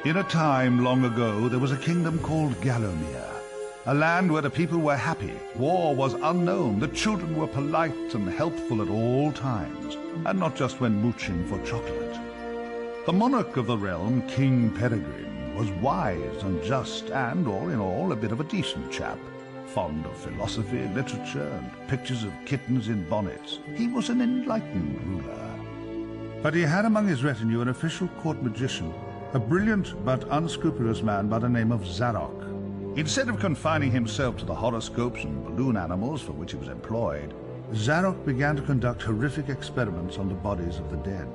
In a time long ago, there was a kingdom called Gallowmere, a land where the people were happy, war was unknown, the children were polite and helpful at all times, and not just when mooching for chocolate. The monarch of the realm, King Peregrine, was wise and just and, all in all, a bit of a decent chap, fond of philosophy, literature, and pictures of kittens in bonnets. He was an enlightened ruler. But he had among his retinue an official court magician, a brilliant but unscrupulous man by the name of Zarok. Instead of confining himself to the horoscopes and balloon animals for which he was employed, Zarok began to conduct horrific experiments on the bodies of the dead.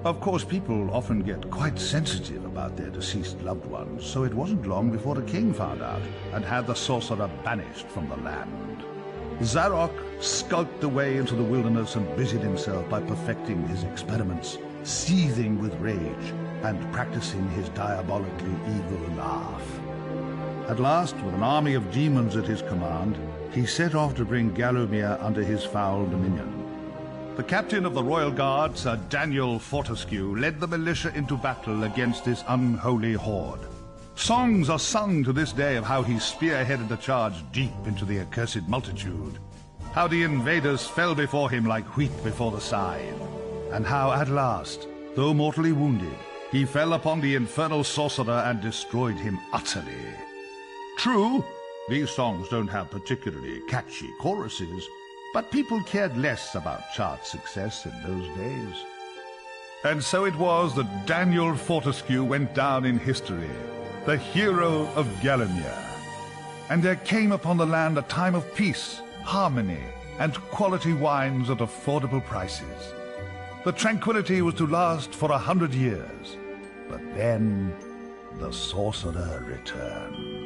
Of course, people often get quite sensitive about their deceased loved ones, so it wasn't long before the king found out and had the sorcerer banished from the land. Zarok skulked away into the wilderness and busied himself by perfecting his experiments, seething with rage and practicing his diabolically evil laugh. At last, with an army of demons at his command, he set off to bring Gallowmere under his foul dominion. The captain of the royal guard, Sir Daniel Fortescue, led the militia into battle against this unholy horde. Songs are sung to this day of how he spearheaded the charge deep into the accursed multitude, how the invaders fell before him like wheat before the scythe, and how at last, though mortally wounded, he fell upon the infernal sorcerer and destroyed him utterly. True, these songs don't have particularly catchy choruses, but people cared less about chart success in those days. And so it was that Daniel Fortescue went down in history, the hero of Gallowmere. And there came upon the land a time of peace, harmony, and quality wines at affordable prices. The tranquility was to last for 100 years, but then the sorcerer returned.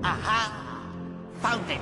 Aha! Found it!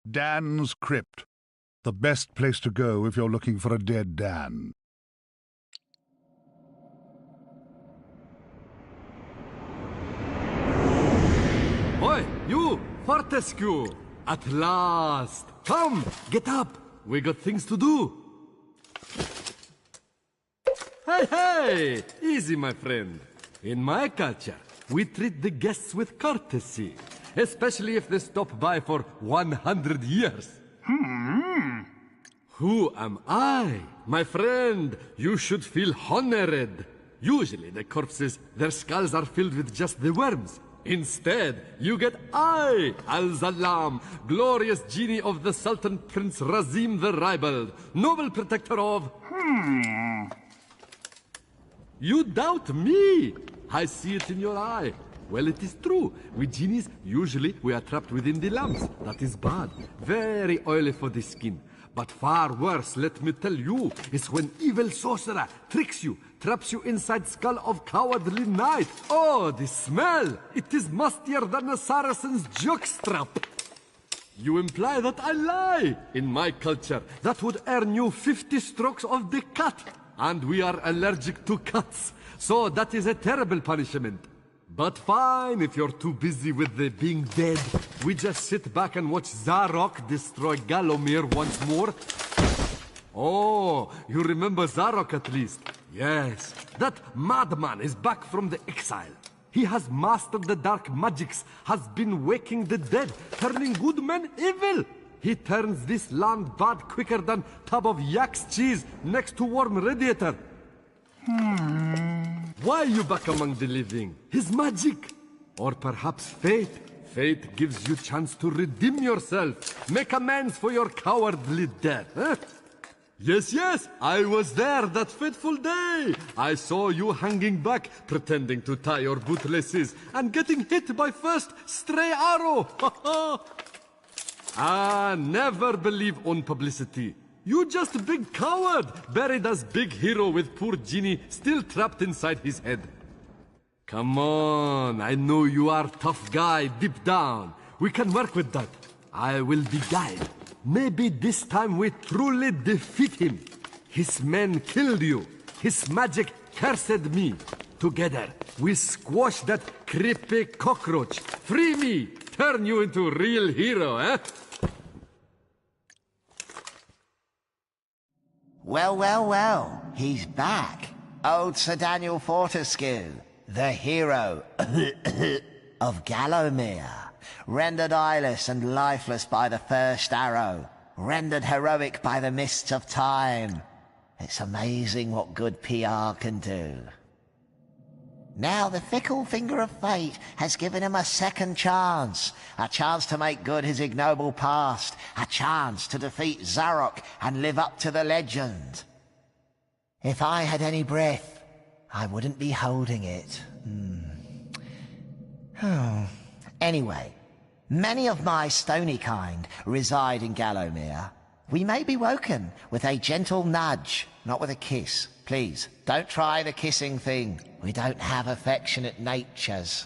Dan's Crypt. The best place to go if you're looking for a dead Dan. Oi, you! Fortescue! At last! Come, get up! We got things to do! Hey, hey! Easy, my friend. In my culture, we treat the guests with courtesy, especially if they stop by for 100 years. Who am I? My friend, you should feel honored. Usually the corpses, their skulls are filled with just the worms. Instead, you get I, Al-Zalam, glorious genie of the Sultan Prince Razim the Ribald, noble protector of... You doubt me? I see it in your eye. Well, it is true. With genies, usually we are trapped within the lamps. That is bad. Very oily for the skin. But far worse, let me tell you, is when evil sorcerer tricks you, traps you inside skull of cowardly knight. Oh, the smell! It is mustier than a Saracen's jockstrap. You imply that I lie. In my culture, that would earn you 50 strokes of the cut. And we are allergic to cuts. So that is a terrible punishment. But fine, if you're too busy with the being dead, we just sit back and watch Zarok destroy Galomir once more. Oh, you remember Zarok at least? Yes, that madman is back from the exile. He has mastered the dark magics, has been waking the dead, turning good men evil. He turns this land bad quicker than tub of yak's cheese next to warm radiator. Why you back among the living? His magic. Or perhaps fate. Fate gives you chance to redeem yourself. Make amends for your cowardly death. Huh? Yes, yes, I was there that fateful day. I saw you hanging back, pretending to tie your bootlaces, and getting hit by first stray arrow. Ah, never believe on publicity. You just a big coward, buried as big hero with poor genie still trapped inside his head. Come on, I know you are tough guy deep down. We can work with that. I will be guide. Maybe this time we truly defeat him. His men killed you. His magic cursed me. Together, we squash that creepy cockroach. Free me! Turn you into a real hero, eh? Well, well, well. He's back. Old Sir Daniel Fortescue, the hero of Gallowmere. Rendered eyeless and lifeless by the first arrow. Rendered heroic by the mists of time. It's amazing what good PR can do. Now the fickle finger of fate has given him a second chance. A chance to make good his ignoble past. A chance to defeat Zarok and live up to the legend. If I had any breath, I wouldn't be holding it. Anyway, many of my stony kind reside in Gallowmere. We may be woken with a gentle nudge, not with a kiss. Please, don't try the kissing thing. We don't have affectionate natures.